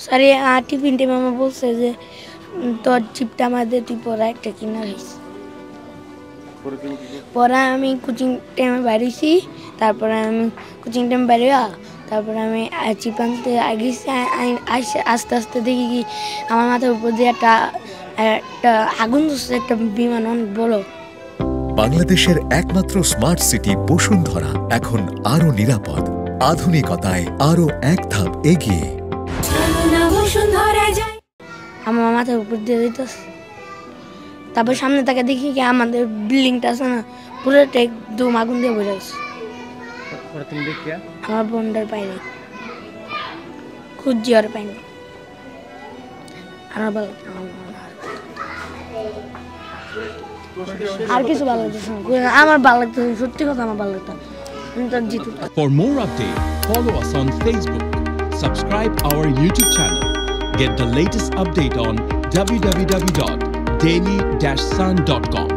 স্যারে টিফিন টাইমে আমার বলছে যে তোর চিপটা আমাদের তুই পড়া একটা কিনা হয়েছে। পরে আমি কোচিং টাইমে বেরিয়েছি, তারপরে আমি কোচিং টাইম বেরিয়ে তারপরে আমি চিপ আনতে গেছি। আস্তে আস্তে দেখি কি আমার মাথার উপর দিয়ে একটা আগুন ধরছে, একটা বিমান অনেক বড়। বাংলাদেশের একমাত্র স্মার্ট সিটি বসুন্ধরা এখন আরো নিরাপদ, আধুনিকতায় আরো এক ধাপ এগিয়ে। আমার মাথার উপর দিয়ে দিতেছে, তারপর সামনে তাকে দেখি কি আমাদের বিল্ডিংটা আছে না, পুরোটা একদম আগুন দিয়ে বোঝা গেছে। আমার বোনটার পাইনি, খুঁজছি আর পাইনি। আর কিছু ভালো লাগতেছে না, আমার ভালো লাগতেছে, সত্যি কথা আমার ভালো লাগতো। For more update, follow us on Facebook, subscribe our YouTube channel, get the latest update on www.daily-sun.com.